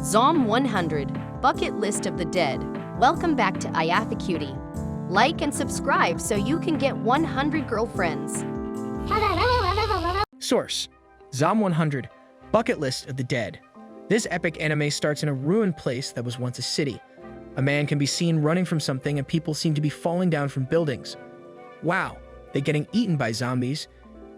Zom 100, Bucket List of the Dead. Welcome back to Cutie. Like and subscribe so you can get 100 girlfriends. Source: Zom 100, Bucket List of the Dead. This epic anime starts in a ruined place that was once a city. A man can be seen running from something and people seem to be falling down from buildings. Wow, they're getting eaten by zombies.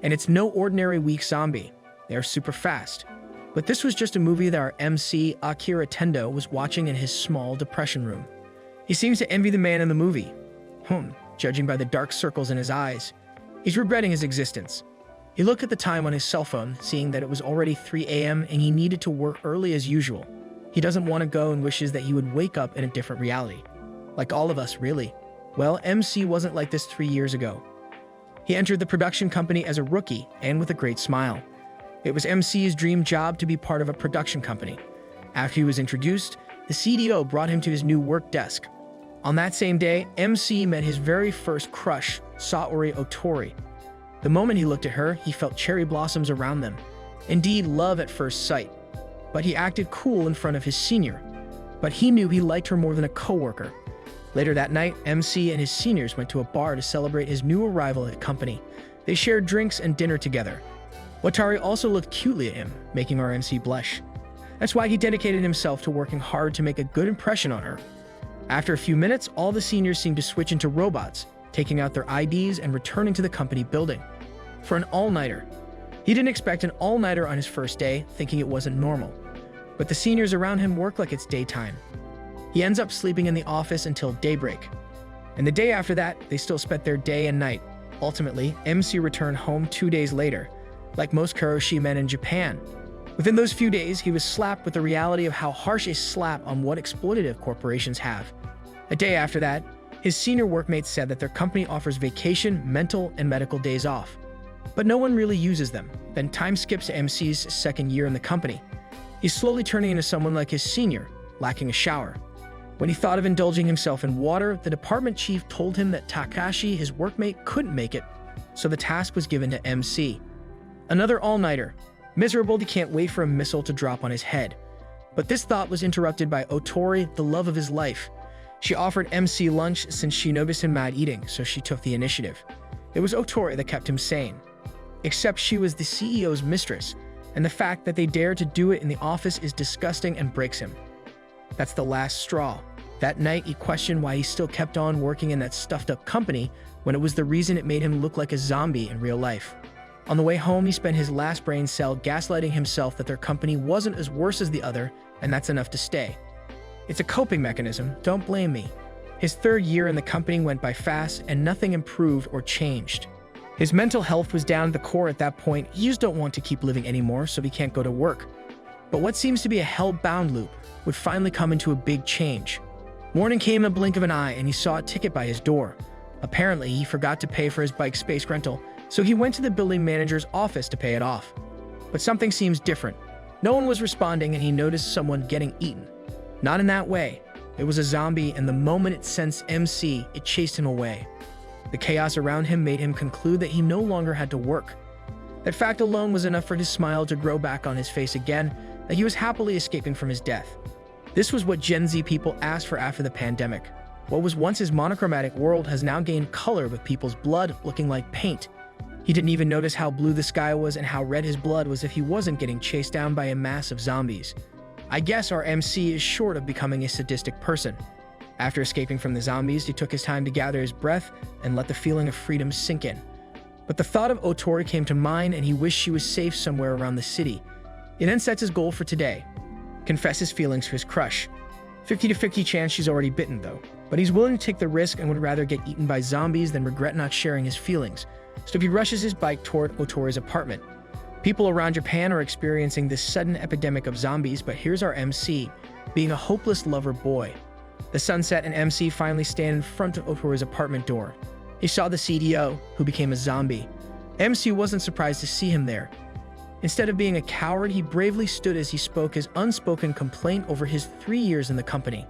And it's no ordinary weak zombie. They are super fast. But this was just a movie that our MC, Akira Tendo, was watching in his small depression room. He seems to envy the man in the movie. Judging by the dark circles in his eyes. He's regretting his existence. He looked at the time on his cell phone, seeing that it was already 3 a.m. and he needed to work early as usual. He doesn't want to go and wishes that he would wake up in a different reality. Like all of us, really. Well, MC wasn't like this 3 years ago. He entered the production company as a rookie and with a great smile. It was MC's dream job to be part of a production company. After he was introduced, the CDO brought him to his new work desk. On that same day, MC met his very first crush, Saori Otori. The moment he looked at her, he felt cherry blossoms around them. Indeed, love at first sight. But he acted cool in front of his senior. But he knew he liked her more than a coworker. Later that night, MC and his seniors went to a bar to celebrate his new arrival at the company. They shared drinks and dinner together. Watari also looked cutely at him, making our MC blush. That's why he dedicated himself to working hard to make a good impression on her. After a few minutes, all the seniors seemed to switch into robots, taking out their IDs and returning to the company building. For an all-nighter. He didn't expect an all-nighter on his first day, thinking it wasn't normal. But the seniors around him work like it's daytime. He ends up sleeping in the office until daybreak. And the day after that, they still spent their day and night. Ultimately, MC returned home 2 days later, like most karoshi men in Japan. Within those few days, he was slapped with the reality of how harsh a slap on what exploitative corporations have. A day after that, his senior workmates said that their company offers vacation, mental, and medical days off. But no one really uses them. Then time skips to MC's second year in the company. He's slowly turning into someone like his senior, lacking a shower. When he thought of indulging himself in water, the department chief told him that Takashi, his workmate, couldn't make it, so the task was given to MC. Another all-nighter. Miserable, he can't wait for a missile to drop on his head. But this thought was interrupted by Otori, the love of his life. She offered MC lunch since she noticed him mad eating, so she took the initiative. It was Otori that kept him sane. Except she was the CEO's mistress, and the fact that they dared to do it in the office is disgusting and breaks him. That's the last straw. That night, he questioned why he still kept on working in that stuffed-up company when it was the reason it made him look like a zombie in real life. On the way home, he spent his last brain cell gaslighting himself that their company wasn't as worse as the other, and that's enough to stay. It's a coping mechanism, don't blame me. His third year in the company went by fast, and nothing improved or changed. His mental health was down at the core at that point. He just don't want to keep living anymore, so he can't go to work. But what seems to be a hell-bound loop would finally come into a big change. Morning came in a blink of an eye, and he saw a ticket by his door. Apparently, he forgot to pay for his bike space rental, so he went to the building manager's office to pay it off. But something seems different. No one was responding, and he noticed someone getting eaten. Not in that way. It was a zombie, and the moment it sensed MC, it chased him away. The chaos around him made him conclude that he no longer had to work. That fact alone was enough for his smile to grow back on his face again, that he was happily escaping from his death. This was what Gen Z people asked for after the pandemic. What was once his monochromatic world has now gained color with people's blood looking like paint. He didn't even notice how blue the sky was and how red his blood was if he wasn't getting chased down by a mass of zombies. I guess our MC is short of becoming a sadistic person. After escaping from the zombies, he took his time to gather his breath and let the feeling of freedom sink in. But the thought of Otori came to mind, and he wished she was safe somewhere around the city. He then sets his goal for today. Confess his feelings to his crush. 50-50 chance she's already bitten though. But he's willing to take the risk and would rather get eaten by zombies than regret not sharing his feelings. So he rushes his bike toward Otori's apartment. People around Japan are experiencing this sudden epidemic of zombies, but here's our MC, being a hopeless lover boy. The sun set and MC finally stand in front of Otori's apartment door. He saw the CDO, who became a zombie. MC wasn't surprised to see him there. Instead of being a coward, he bravely stood as he spoke his unspoken complaint over his 3 years in the company,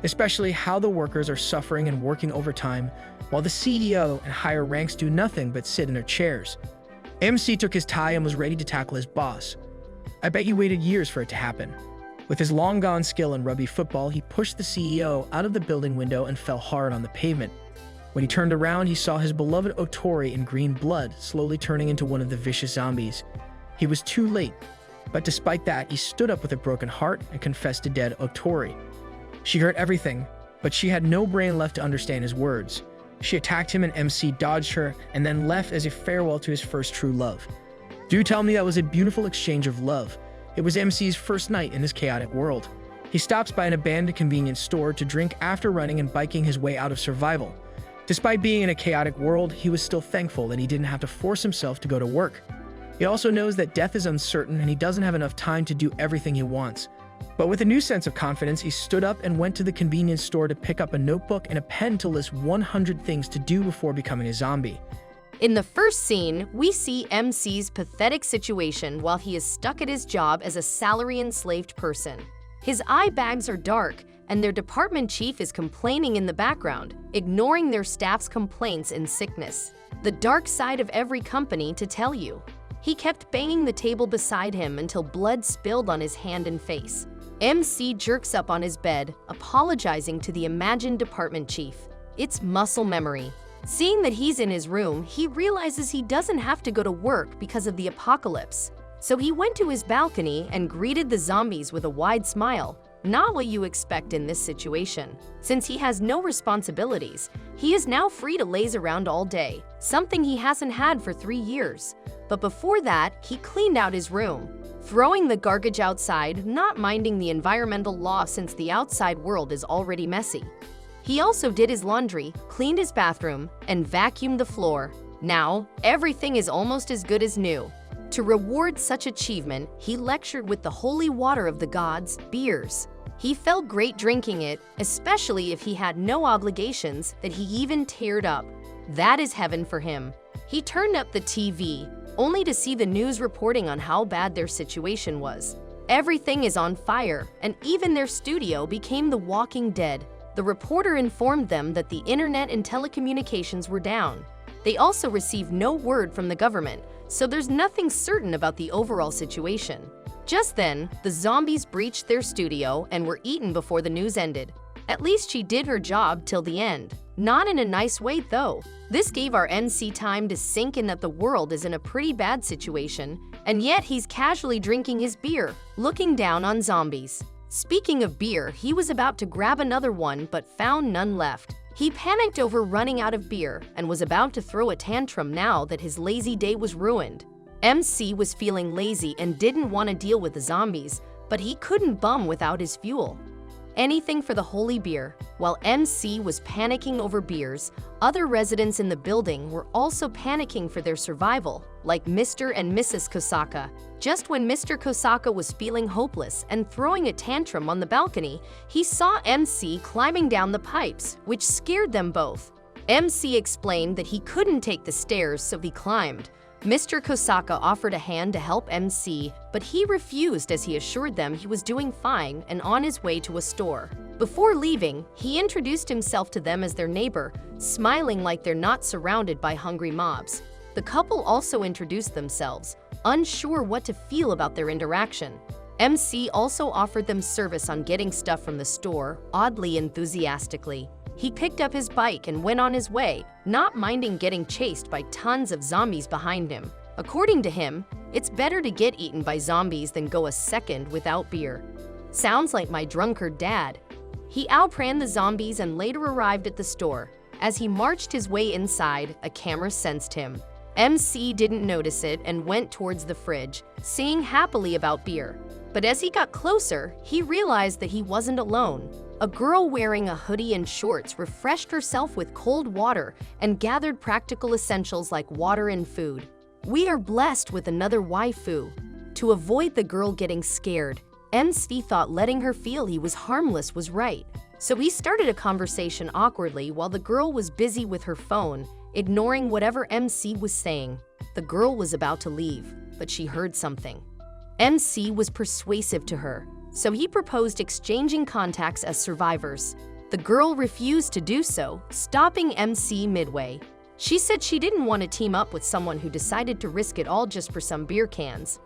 especially how the workers are suffering and working overtime, while the CDO and higher ranks do nothing but sit in their chairs. MC took his tie and was ready to tackle his boss. I bet you waited years for it to happen. With his long-gone skill in rugby football, he pushed the CEO out of the building window and fell hard on the pavement. When he turned around, he saw his beloved Otori in green blood, slowly turning into one of the vicious zombies. He was too late, but despite that, he stood up with a broken heart and confessed to dead Otori. She heard everything, but she had no brain left to understand his words. She attacked him and MC dodged her and then left as a farewell to his first true love. Do tell me that was a beautiful exchange of love. It was MC's first night in this chaotic world. He stops by an abandoned convenience store to drink after running and biking his way out of survival. Despite being in a chaotic world, he was still thankful that he didn't have to force himself to go to work. He also knows that death is uncertain and he doesn't have enough time to do everything he wants. But with a new sense of confidence, he stood up and went to the convenience store to pick up a notebook and a pen to list 100 things to do before becoming a zombie. In the first scene, we see MC's pathetic situation while he is stuck at his job as a salary-enslaved person. His eye bags are dark, and their department chief is complaining in the background, ignoring their staff's complaints and sickness. The dark side of every company, to tell you. He kept banging the table beside him until blood spilled on his hand and face. MC jerks up on his bed, apologizing to the imagined department chief. It's muscle memory. Seeing that he's in his room, he realizes he doesn't have to go to work because of the apocalypse. So he went to his balcony and greeted the zombies with a wide smile. Not what you expect in this situation. Since he has no responsibilities, he is now free to laze around all day, something he hasn't had for 3 years. But before that, he cleaned out his room, throwing the garbage outside, not minding the environmental law since the outside world is already messy. He also did his laundry, cleaned his bathroom, and vacuumed the floor. Now, everything is almost as good as new. To reward such achievement, he lectured with the holy water of the gods, beers. He felt great drinking it, especially if he had no obligations that he even teared up. That is heaven for him. He turned up the TV, only to see the news reporting on how bad their situation was. Everything is on fire, and even their studio became the Walking Dead. The reporter informed them that the internet and telecommunications were down. They also received no word from the government, so there's nothing certain about the overall situation. Just then, the zombies breached their studio and were eaten before the news ended. At least she did her job till the end. Not in a nice way, though. This gave our NC time to sink in that the world is in a pretty bad situation, and yet he's casually drinking his beer, looking down on zombies. Speaking of beer, he was about to grab another one but found none left. He panicked over running out of beer and was about to throw a tantrum now that his lazy day was ruined. MC was feeling lazy and didn't want to deal with the zombies, but he couldn't bum without his fuel. Anything for the holy beer. While MC was panicking over beers, other residents in the building were also panicking for their survival, like Mr. and Mrs. Kosaka. Just when Mr. Kosaka was feeling hopeless and throwing a tantrum on the balcony, he saw MC climbing down the pipes, which scared them both. MC explained that he couldn't take the stairs, so he climbed. Mr. Kosaka offered a hand to help MC, but he refused as he assured them he was doing fine and on his way to a store. Before leaving, he introduced himself to them as their neighbor, smiling like they're not surrounded by hungry mobs. The couple also introduced themselves, unsure what to feel about their interaction. MC also offered them service on getting stuff from the store, oddly enthusiastically. He picked up his bike and went on his way, not minding getting chased by tons of zombies behind him. According to him, it's better to get eaten by zombies than go a second without beer. Sounds like my drunkard dad. He outran the zombies and later arrived at the store. As he marched his way inside, a camera sensed him. MC didn't notice it and went towards the fridge, singing happily about beer. But as he got closer, he realized that he wasn't alone. A girl wearing a hoodie and shorts refreshed herself with cold water and gathered practical essentials like water and food. We are blessed with another waifu. To avoid the girl getting scared, MC thought letting her feel he was harmless was right. So he started a conversation awkwardly while the girl was busy with her phone, ignoring whatever MC was saying. The girl was about to leave, but she heard something. MC was persuasive to her, so he proposed exchanging contacts as survivors. The girl refused to do so, stopping MC midway. She said she didn't want to team up with someone who decided to risk it all just for some beer cans.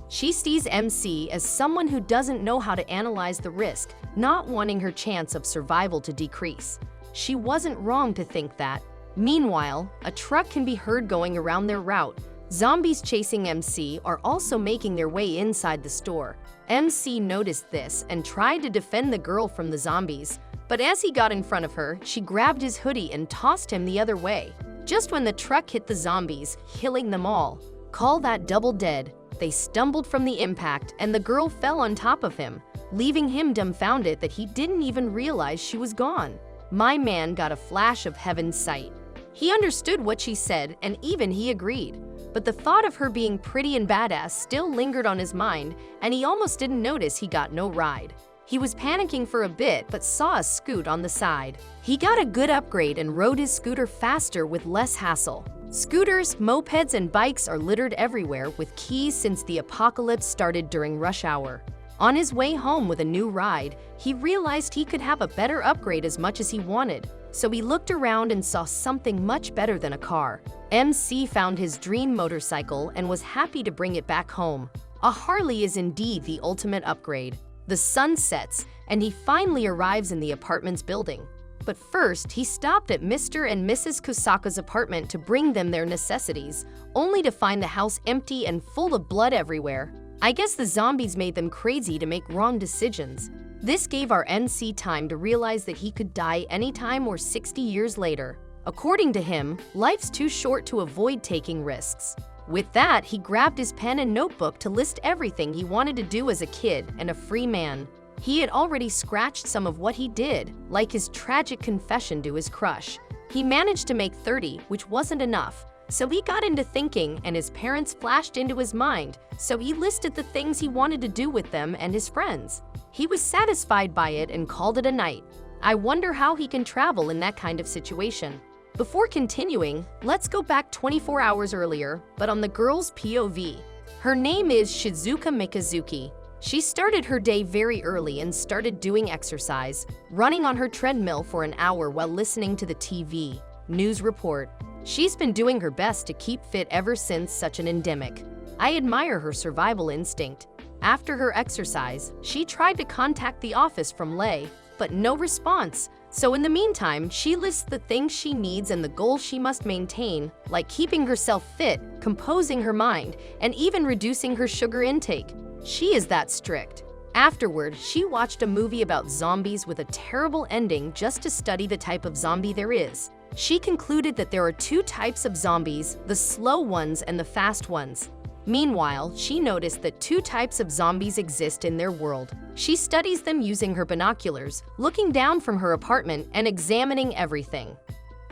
She sees MC as someone who doesn't know how to analyze the risk, not wanting her chance of survival to decrease. She wasn't wrong to think that. Meanwhile, a truck can be heard going around their route. Zombies chasing MC are also making their way inside the store. MC noticed this and tried to defend the girl from the zombies, but as he got in front of her, she grabbed his hoodie and tossed him the other way. Just when the truck hit the zombies, killing them all. Call that double dead. They stumbled from the impact and the girl fell on top of him, leaving him dumbfounded that he didn't even realize she was gone. My man got a flash of heaven's sight. He understood what she said and even he agreed. But the thought of her being pretty and badass still lingered on his mind, and he almost didn't notice he got no ride. He was panicking for a bit but saw a scoot on the side. He got a good upgrade and rode his scooter faster with less hassle. Scooters, mopeds, and bikes are littered everywhere with keys since the apocalypse started during rush hour. On his way home with a new ride, he realized he could have a better upgrade as much as he wanted. So he looked around and saw something much better than a car. MC found his dream motorcycle and was happy to bring it back home. A Harley is indeed the ultimate upgrade. The sun sets, and he finally arrives in the apartment's building. But first, he stopped at Mr. and Mrs. Kusaka's apartment to bring them their necessities, only to find the house empty and full of blood everywhere. I guess the zombies made them crazy to make wrong decisions. This gave our MC time to realize that he could die anytime or 60 years later. According to him, life's too short to avoid taking risks. With that, he grabbed his pen and notebook to list everything he wanted to do as a kid and a free man. He had already scratched some of what he did, like his tragic confession to his crush. He managed to make 30, which wasn't enough. So he got into thinking and his parents flashed into his mind, so he listed the things he wanted to do with them and his friends. He was satisfied by it and called it a night. I wonder how he can travel in that kind of situation. Before continuing, let's go back 24 hours earlier, but on the girl's POV. Her name is Shizuka Mikazuki. She started her day very early and started doing exercise, running on her treadmill for an hour while listening to the TV news report. She's been doing her best to keep fit ever since such an endemic. I admire her survival instinct. After her exercise, she tried to contact the office from Lei, but no response. So in the meantime, she lists the things she needs and the goals she must maintain, like keeping herself fit, composing her mind, and even reducing her sugar intake. She is that strict. Afterward, she watched a movie about zombies with a terrible ending just to study the type of zombie there is. She concluded that there are two types of zombies, the slow ones and the fast ones. Meanwhile, she noticed that two types of zombies exist in their world. She studies them using her binoculars, looking down from her apartment and examining everything.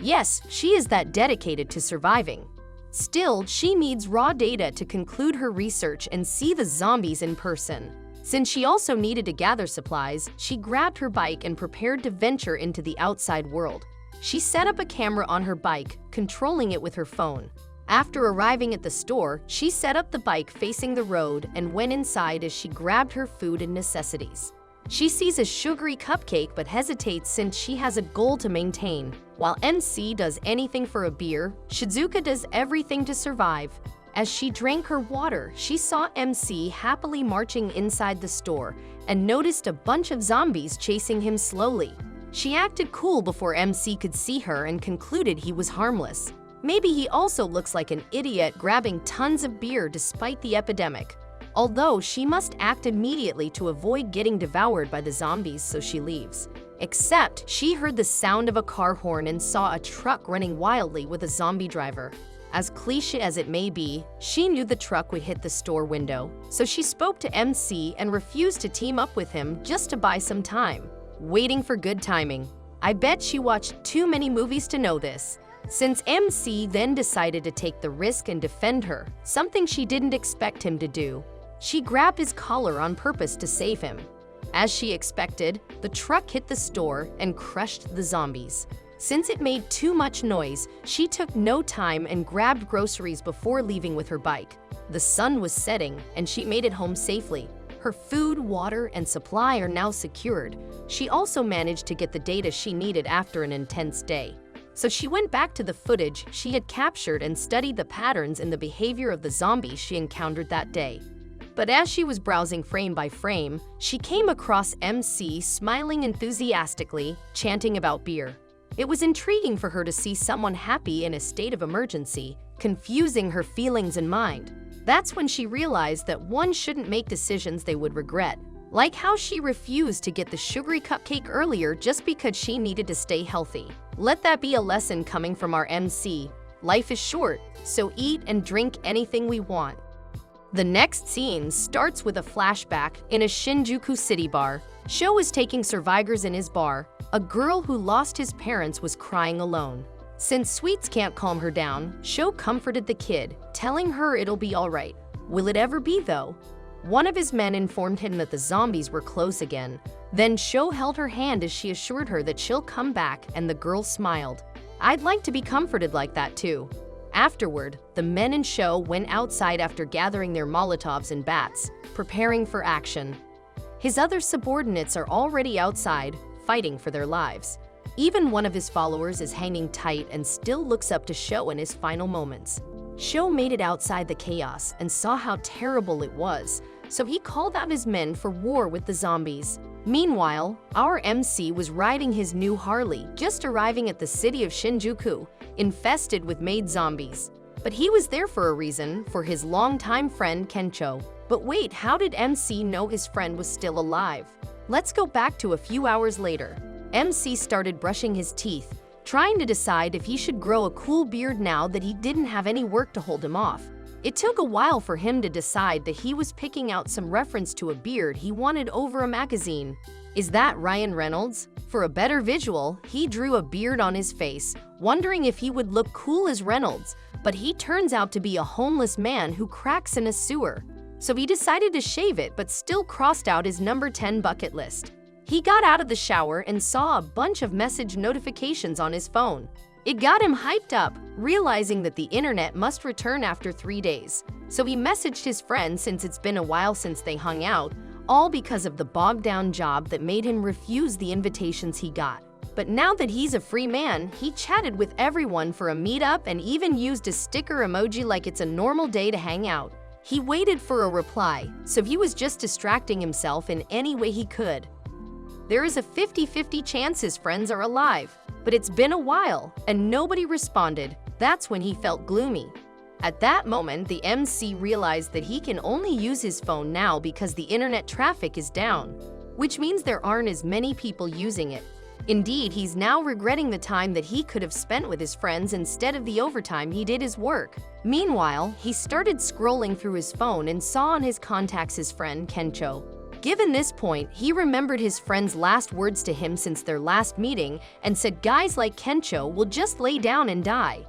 Yes, she is that dedicated to surviving. Still, she needs raw data to conclude her research and see the zombies in person. Since she also needed to gather supplies, she grabbed her bike and prepared to venture into the outside world. She set up a camera on her bike, controlling it with her phone. After arriving at the store, she set up the bike facing the road and went inside as she grabbed her food and necessities. She sees a sugary cupcake but hesitates since she has a goal to maintain. While MC does anything for a beer, Shizuka does everything to survive. As she drank her water, she saw MC happily marching inside the store and noticed a bunch of zombies chasing him slowly. She acted cool before MC could see her and concluded he was harmless. Maybe he also looks like an idiot grabbing tons of beer despite the epidemic. Although she must act immediately to avoid getting devoured by the zombies, so she leaves. Except she heard the sound of a car horn and saw a truck running wildly with a zombie driver. As cliche as it may be, she knew the truck would hit the store window, so she spoke to MC and refused to team up with him just to buy some time. Waiting for good timing. I bet she watched too many movies to know this. Since MC then decided to take the risk and defend her, something she didn't expect him to do. She grabbed his collar on purpose to save him. As she expected, the truck hit the store and crushed the zombies. Since it made too much noise, she took no time and grabbed groceries before leaving with her bike. The sun was setting and she made it home safely. Her food, water, and supply are now secured. She also managed to get the data she needed after an intense day. So she went back to the footage she had captured and studied the patterns in the behavior of the zombies she encountered that day. But as she was browsing frame by frame, she came across MC smiling enthusiastically, chanting about beer. It was intriguing for her to see someone happy in a state of emergency, confusing her feelings and mind. That's when she realized that one shouldn't make decisions they would regret, like how she refused to get the sugary cupcake earlier just because she needed to stay healthy. Let that be a lesson coming from our MC. Life is short, so eat and drink anything we want. The next scene starts with a flashback in a Shinjuku city bar. Sho is taking survivors in his bar. A girl who lost his parents was crying alone. Since sweets can't calm her down, Sho comforted the kid, telling her it'll be alright. Will it ever be though? One of his men informed him that the zombies were close again. Then Sho held her hand as she assured her that she'll come back, and the girl smiled. I'd like to be comforted like that too. Afterward, the men and Sho went outside after gathering their Molotovs and bats, preparing for action. His other subordinates are already outside, fighting for their lives. Even one of his followers is hanging tight and still looks up to Sho in his final moments. Sho made it outside the chaos and saw how terrible it was, so he called out his men for war with the zombies. Meanwhile, our MC was riding his new Harley, just arriving at the city of Shinjuku, infested with maid zombies. But he was there for a reason, for his longtime friend Kencho. But wait, how did MC know his friend was still alive? Let's go back to a few hours later. MC started brushing his teeth, trying to decide if he should grow a cool beard now that he didn't have any work to hold him off. It took a while for him to decide that he was picking out some reference to a beard he wanted over a magazine. Is that Ryan Reynolds? For a better visual, he drew a beard on his face, wondering if he would look cool as Reynolds, but he turns out to be a homeless man who cracks in a sewer. So he decided to shave it but still crossed out his number 10 bucket list. He got out of the shower and saw a bunch of message notifications on his phone. It got him hyped up, realizing that the internet must return after 3 days. So he messaged his friend since it's been a while since they hung out, all because of the bogged-down job that made him refuse the invitations he got. But now that he's a free man, he chatted with everyone for a meetup and even used a sticker emoji like it's a normal day to hang out. He waited for a reply, so he was just distracting himself in any way he could. There is a 50-50 chance his friends are alive, but it's been a while and nobody responded. That's when he felt gloomy. At that moment, the MC realized that he can only use his phone now because the internet traffic is down, which means there aren't as many people using it. Indeed, he's now regretting the time that he could have spent with his friends instead of the overtime he did his work. Meanwhile, he started scrolling through his phone and saw on his contacts his friend Kencho. Given this point, he remembered his friend's last words to him since their last meeting and said guys like Kencho will just lay down and die.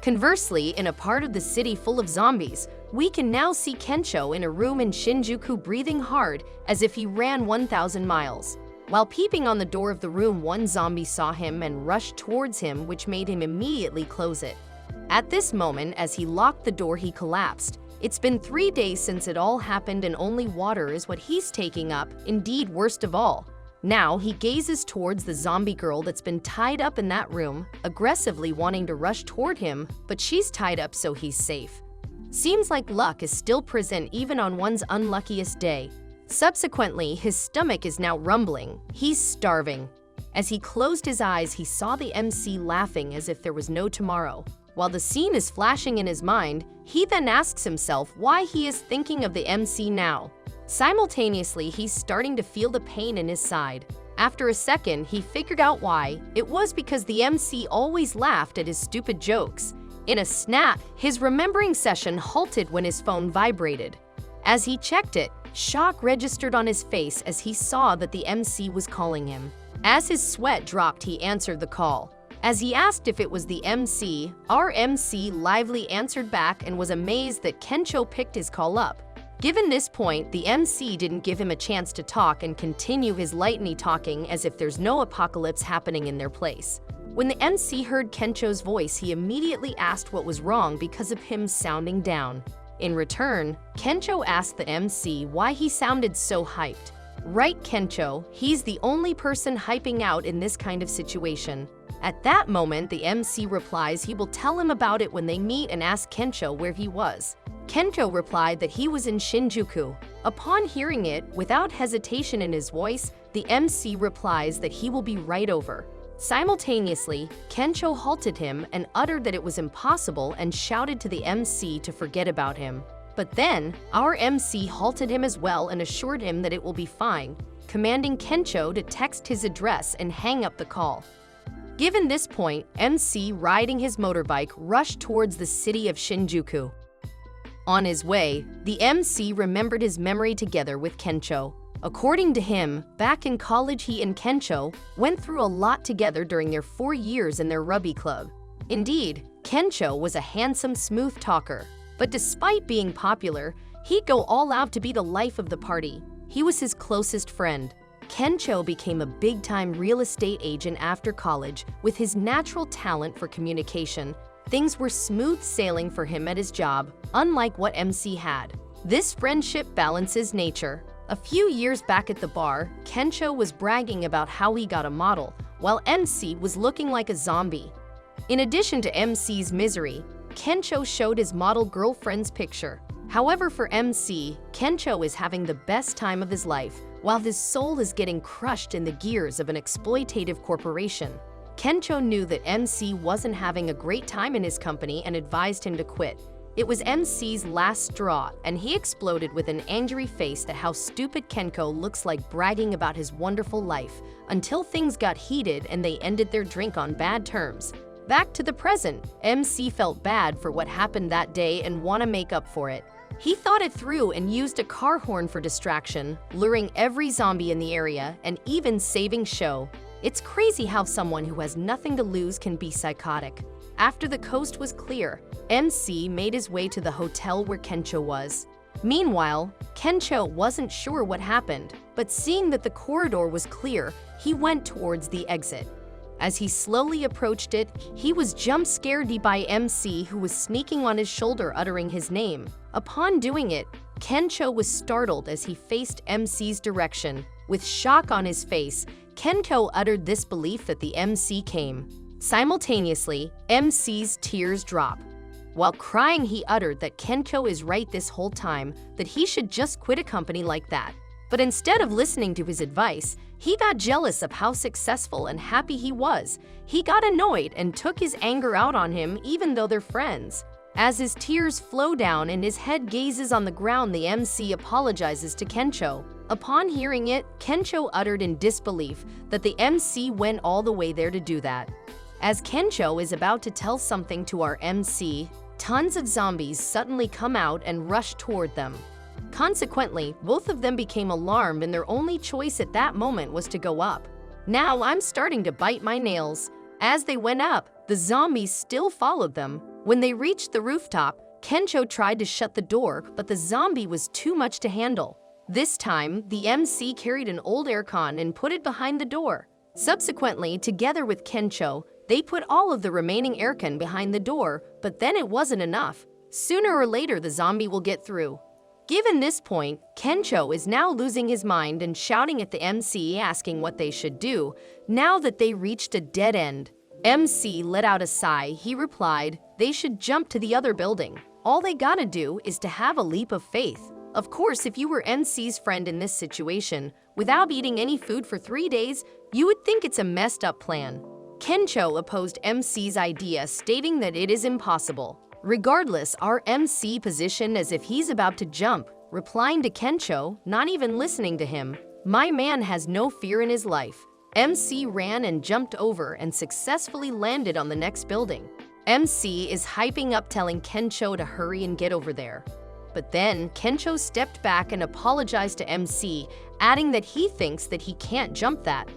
Conversely, in a part of the city full of zombies, we can now see Kencho in a room in Shinjuku breathing hard as if he ran 1,000 miles. While peeping on the door of the room, one zombie saw him and rushed towards him, which made him immediately close it. At this moment, as he locked the door, he collapsed. It's been 3 days since it all happened and only water is what he's taking up, indeed worst of all. Now, he gazes towards the zombie girl that's been tied up in that room, aggressively wanting to rush toward him, but she's tied up so he's safe. Seems like luck is still present even on one's unluckiest day. Subsequently, his stomach is now rumbling. He's starving. As he closed his eyes, he saw the MC laughing as if there was no tomorrow. While the scene is flashing in his mind, he then asks himself why he is thinking of the MC now. Simultaneously, he's starting to feel the pain in his side. After a second, he figured out why. It was because the MC always laughed at his stupid jokes. In a snap, his remembering session halted when his phone vibrated. As he checked it, shock registered on his face as he saw that the MC was calling him. As his sweat dropped, he answered the call. As he asked if it was the MC, our MC lively answered back and was amazed that Kencho picked his call up. Given this point, the MC didn't give him a chance to talk and continue his lightning talking as if there's no apocalypse happening in their place. When the MC heard Kencho's voice, he immediately asked what was wrong because of him sounding down. In return, Kencho asked the MC why he sounded so hyped. Right, Kencho, he's the only person hyping out in this kind of situation. At that moment, the MC replies he will tell him about it when they meet and ask Kencho where he was. Kencho replied that he was in Shinjuku. Upon hearing it, without hesitation in his voice, the MC replies that he will be right over. Simultaneously, Kencho halted him and uttered that it was impossible and shouted to the MC to forget about him. But then, our MC halted him as well and assured him that it will be fine, commanding Kencho to text his address and hang up the call. Given this point, MC, riding his motorbike, rushed towards the city of Shinjuku. On his way, the MC remembered his memory together with Kencho. According to him, back in college he and Kencho went through a lot together during their 4 years in their rugby club. Indeed, Kencho was a handsome, smooth talker. But despite being popular, he'd go all out to be the life of the party. He was his closest friend. Kencho became a big-time real estate agent after college. With his natural talent for communication, things were smooth sailing for him at his job, unlike what MC had. This friendship balances nature. A few years back at the bar, Kencho was bragging about how he got a model, while MC was looking like a zombie. In addition to MC's misery, Kencho showed his model girlfriend's picture. However, for MC, Kencho is having the best time of his life, while his soul is getting crushed in the gears of an exploitative corporation. Kencho knew that MC wasn't having a great time in his company and advised him to quit. It was MC's last straw, and he exploded with an angry face at how stupid Kencho looks like bragging about his wonderful life, until things got heated and they ended their drink on bad terms. Back to the present, MC felt bad for what happened that day and want to make up for it. He thought it through and used a car horn for distraction, luring every zombie in the area and even saving Sho. It's crazy how someone who has nothing to lose can be psychotic. After the coast was clear, MC made his way to the hotel where Kencho was. Meanwhile, Kencho wasn't sure what happened, but seeing that the corridor was clear, he went towards the exit. As he slowly approached it, he was jump-scared by MC, who was sneaking on his shoulder uttering his name. Upon doing it, Kencho was startled as he faced MC's direction. With shock on his face, Kencho uttered this belief that the MC came. Simultaneously, MC's tears drop. While crying, he uttered that Kencho is right this whole time, that he should just quit a company like that. But instead of listening to his advice, he got jealous of how successful and happy he was. He got annoyed and took his anger out on him even though they're friends. As his tears flow down and his head gazes on the ground, the MC apologizes to Kencho. Upon hearing it, Kencho uttered in disbelief that the MC went all the way there to do that. As Kencho is about to tell something to our MC, tons of zombies suddenly come out and rush toward them. Consequently, both of them became alarmed and their only choice at that moment was to go up. Now I'm starting to bite my nails. As they went up, the zombies still followed them. When they reached the rooftop, Kencho tried to shut the door, but the zombie was too much to handle. This time, the MC carried an old aircon and put it behind the door. Subsequently, together with Kencho, they put all of the remaining aircon behind the door, but then it wasn't enough. Sooner or later, the zombie will get through. Given this point, Kencho is now losing his mind and shouting at the MC, asking what they should do, now that they reached a dead end. MC let out a sigh. He replied, they should jump to the other building. All they gotta do is to have a leap of faith. Of course, if you were MC's friend in this situation, without eating any food for 3 days, you would think it's a messed up plan. Kencho opposed MC's idea, stating that it is impossible. Regardless, our MC positioned as if he's about to jump, replying to Kencho, not even listening to him. My man has no fear in his life. MC ran and jumped over and successfully landed on the next building. MC is hyping up, telling Kencho to hurry and get over there. But then, Kencho stepped back and apologized to MC, adding that he thinks that he can't jump that.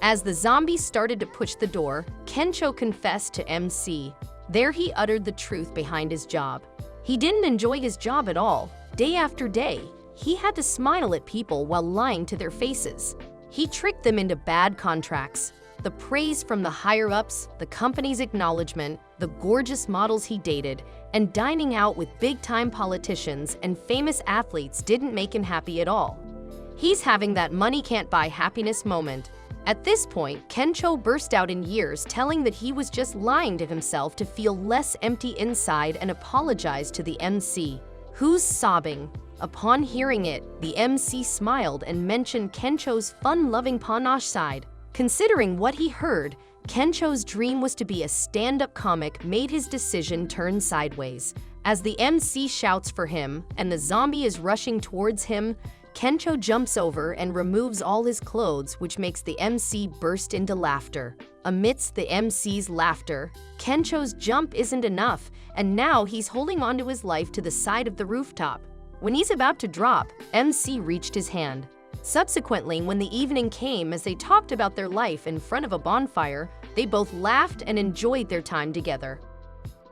As the zombies started to push the door, Kencho confessed to MC. There he uttered the truth behind his job. He didn't enjoy his job at all. Day after day, he had to smile at people while lying to their faces. He tricked them into bad contracts. The praise from the higher-ups, the company's acknowledgement, the gorgeous models he dated, and dining out with big-time politicians and famous athletes didn't make him happy at all. He's having that money can't buy happiness moment. At this point, Kencho burst out in tears, telling that he was just lying to himself to feel less empty inside and apologized to the MC. Who's sobbing? Upon hearing it, the MC smiled and mentioned Kencho's fun-loving panache side. Considering what he heard, Kencho's dream was to be a stand-up comic made his decision turn sideways. As the MC shouts for him and the zombie is rushing towards him, Kencho jumps over and removes all his clothes, which makes the MC burst into laughter. Amidst the MC's laughter, Kencho's jump isn't enough, and now he's holding onto his life to the side of the rooftop. When he's about to drop, MC reached his hand. Subsequently, when the evening came, as they talked about their life in front of a bonfire, they both laughed and enjoyed their time together.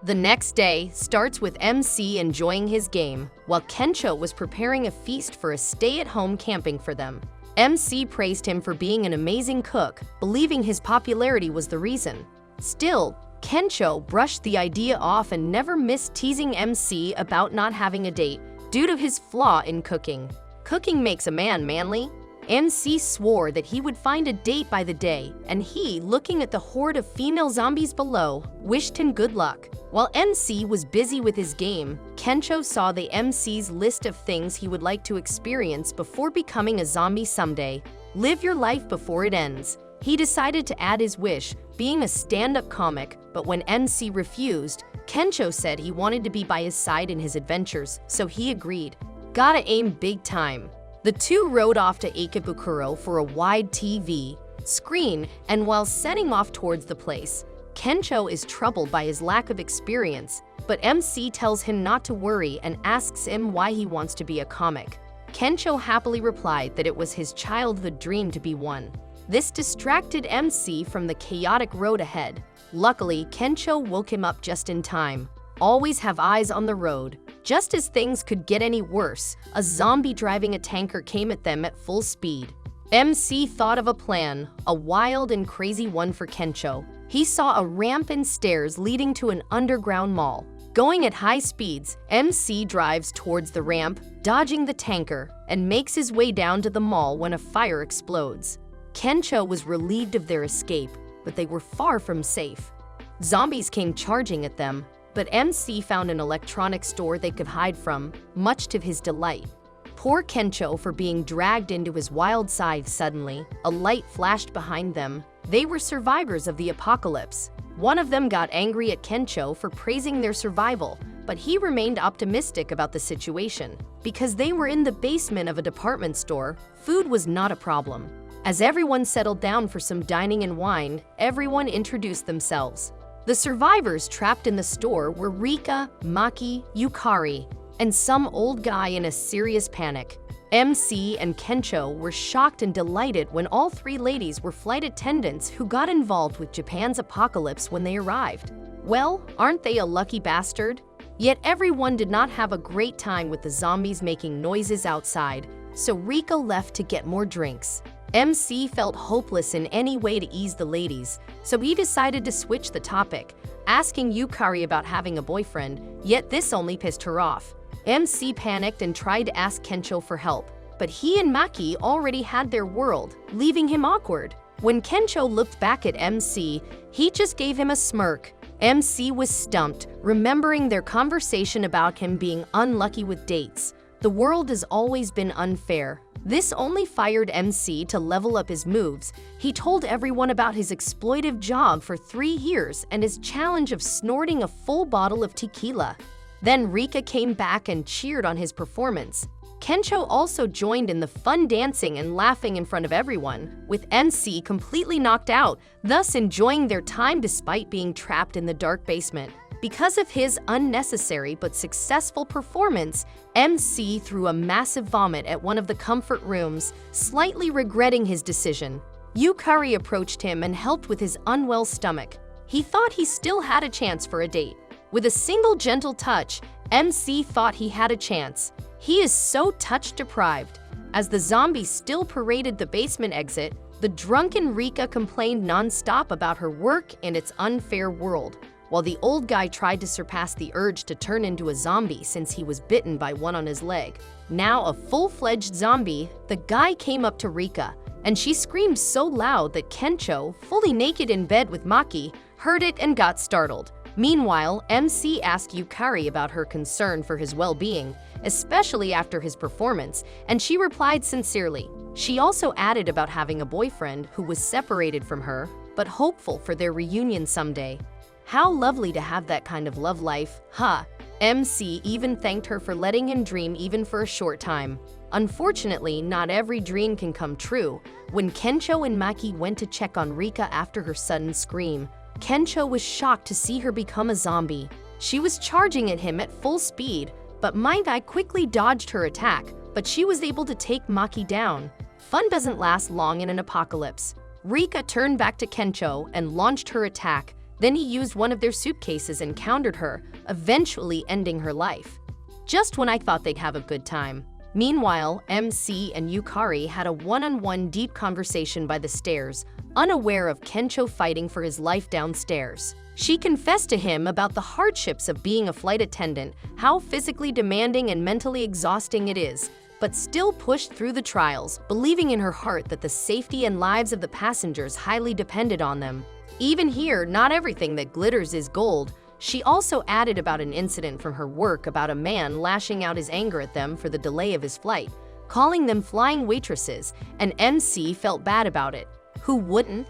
The next day starts with MC enjoying his game, while Kencho was preparing a feast for a stay-at-home camping for them. MC praised him for being an amazing cook, believing his popularity was the reason. Still, Kencho brushed the idea off and never missed teasing MC about not having a date due to his flaw in cooking. Cooking makes a man manly. MC swore that he would find a date by the day, and he, looking at the horde of female zombies below, wished him good luck. While MC was busy with his game, Kencho saw the MC's list of things he would like to experience before becoming a zombie someday. Live your life before it ends. He decided to add his wish, being a stand-up comic, but when MC refused, Kencho said he wanted to be by his side in his adventures, so he agreed. Gotta aim big time. The two rode off to Ikebukuro for a wide TV screen, and while setting off towards the place, Kencho is troubled by his lack of experience, but MC tells him not to worry and asks him why he wants to be a comic. Kencho happily replied that it was his childhood dream to be one. This distracted MC from the chaotic road ahead. Luckily, Kencho woke him up just in time. Always have eyes on the road. Just as things could get any worse, a zombie driving a tanker came at them at full speed. MC thought of a plan, a wild and crazy one for Kencho. He saw a ramp and stairs leading to an underground mall. Going at high speeds, MC drives towards the ramp, dodging the tanker, and makes his way down to the mall when a fire explodes. Kencho was relieved of their escape, but they were far from safe. Zombies came charging at them, but MC found an electronics store they could hide from, much to his delight. Poor Kencho for being dragged into his wild side suddenly. A light flashed behind them. They were survivors of the apocalypse. One of them got angry at Kencho for praising their survival, but he remained optimistic about the situation. Because they were in the basement of a department store, food was not a problem. As everyone settled down for some dining and wine, everyone introduced themselves. The survivors trapped in the store were Rika, Maki, Yukari, and some old guy in a serious panic. MC and Kencho were shocked and delighted when all three ladies were flight attendants who got involved with Japan's apocalypse when they arrived. Well, aren't they a lucky bastard? Yet everyone did not have a great time with the zombies making noises outside, so Rika left to get more drinks. MC felt hopeless in any way to ease the ladies, so he decided to switch the topic, asking Yukari about having a boyfriend, yet this only pissed her off. MC panicked and tried to ask Kencho for help, but he and Maki already had their world, leaving him awkward. When Kencho looked back at MC, he just gave him a smirk. MC was stumped, remembering their conversation about him being unlucky with dates. The world has always been unfair. This only fired MC to level up his moves. He told everyone about his exploitive job for 3 years and his challenge of snorting a full bottle of tequila. Then Rika came back and cheered on his performance. Kencho also joined in the fun dancing and laughing in front of everyone, with MC completely knocked out, thus enjoying their time despite being trapped in the dark basement. Because of his unnecessary but successful performance, MC threw a massive vomit at one of the comfort rooms, slightly regretting his decision. Yukari approached him and helped with his unwell stomach. He thought he still had a chance for a date. With a single gentle touch, MC thought he had a chance. He is so touch-deprived. As the zombies still paraded the basement exit, the drunken Rika complained non-stop about her work and its unfair world, while the old guy tried to surpass the urge to turn into a zombie since he was bitten by one on his leg. Now a full-fledged zombie, the guy came up to Rika, and she screamed so loud that Kencho, fully naked in bed with Maki, heard it and got startled. Meanwhile, MC asked Yukari about her concern for his well-being, especially after his performance, and she replied sincerely. She also added about having a boyfriend who was separated from her, but hopeful for their reunion someday. How lovely to have that kind of love life, huh? MC even thanked her for letting him dream even for a short time. Unfortunately, not every dream can come true. When Kencho and Maki went to check on Rika after her sudden scream, Kencho was shocked to see her become a zombie. She was charging at him at full speed, but Manga quickly dodged her attack, but she was able to take Maki down. Fun doesn't last long in an apocalypse. Rika turned back to Kencho and launched her attack. Then he used one of their suitcases and countered her, eventually ending her life. Just when I thought they'd have a good time. Meanwhile, MC and Yukari had a one-on-one deep conversation by the stairs, unaware of Kencho fighting for his life downstairs. She confessed to him about the hardships of being a flight attendant, how physically demanding and mentally exhausting it is, but still pushed through the trials, believing in her heart that the safety and lives of the passengers highly depended on them. Even here, not everything that glitters is gold. She also added about an incident from her work about a man lashing out his anger at them for the delay of his flight, calling them flying waitresses, and MC felt bad about it. Who wouldn't?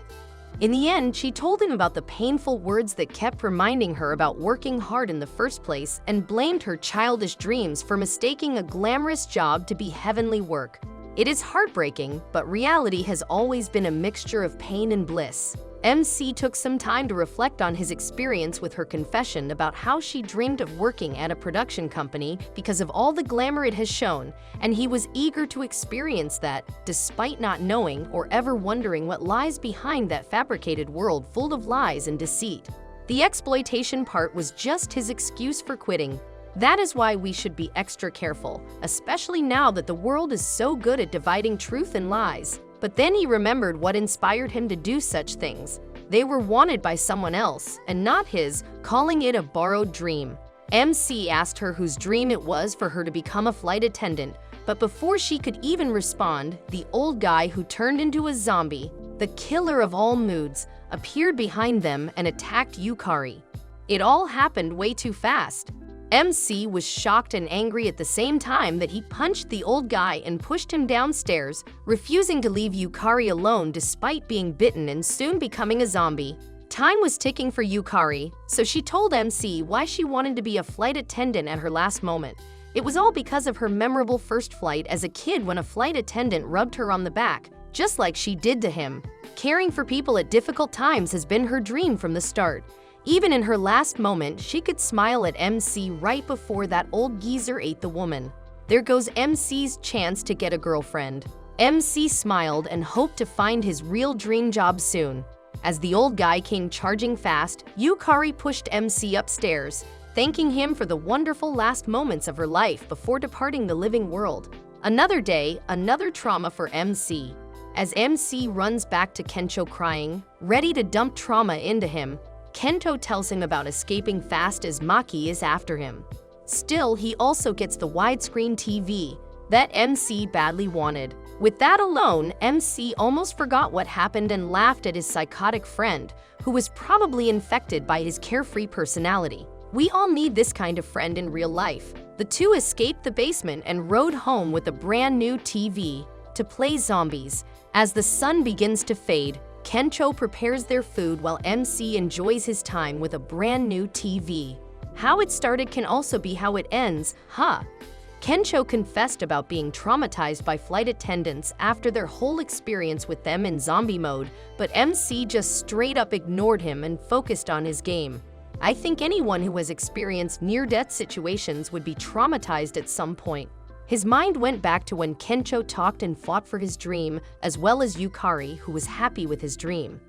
In the end, she told him about the painful words that kept reminding her about working hard in the first place and blamed her childish dreams for mistaking a glamorous job to be heavenly work. It is heartbreaking, but reality has always been a mixture of pain and bliss. MC took some time to reflect on his experience with her confession about how she dreamed of working at a production company because of all the glamour it has shown, and he was eager to experience that, despite not knowing or ever wondering what lies behind that fabricated world full of lies and deceit. The exploitation part was just his excuse for quitting. That is why we should be extra careful, especially now that the world is so good at dividing truth and lies. But then he remembered what inspired him to do such things. They were wanted by someone else, and not his, calling it a borrowed dream. MC asked her whose dream it was for her to become a flight attendant, but before she could even respond, the old guy who turned into a zombie, the killer of all moods, appeared behind them and attacked Yukari. It all happened way too fast. MC was shocked and angry at the same time that he punched the old guy and pushed him downstairs, refusing to leave Yukari alone despite being bitten and soon becoming a zombie. Time was ticking for Yukari, so she told MC why she wanted to be a flight attendant at her last moment. It was all because of her memorable first flight as a kid when a flight attendant rubbed her on the back, just like she did to him. Caring for people at difficult times has been her dream from the start. Even in her last moment, she could smile at MC right before that old geezer ate the woman. There goes MC's chance to get a girlfriend. MC smiled and hoped to find his real dream job soon. As the old guy came charging fast, Yukari pushed MC upstairs, thanking him for the wonderful last moments of her life before departing the living world. Another day, another trauma for MC. As MC runs back to Kencho crying, ready to dump trauma into him, Kento tells him about escaping fast as Maki is after him. Still, he also gets the widescreen TV that MC badly wanted. With that alone, MC almost forgot what happened and laughed at his psychotic friend, who was probably infected by his carefree personality. We all need this kind of friend in real life. The two escaped the basement and rode home with a brand new TV to play zombies. As the sun begins to fade, Kencho prepares their food while MC enjoys his time with a brand new TV. How it started can also be how it ends, huh? Kencho confessed about being traumatized by flight attendants after their whole experience with them in zombie mode, but MC just straight up ignored him and focused on his game. I think anyone who has experienced near-death situations would be traumatized at some point. His mind went back to when Kencho talked and fought for his dream, as well as Yukari, who was happy with his dream.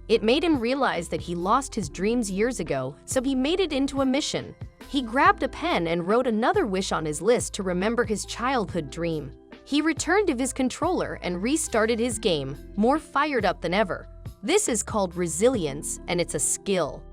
It made him realize that he lost his dreams years ago, so he made it into a mission. He grabbed a pen and wrote another wish on his list to remember his childhood dream. He returned to his controller and restarted his game, more fired up than ever. This is called resilience, and it's a skill.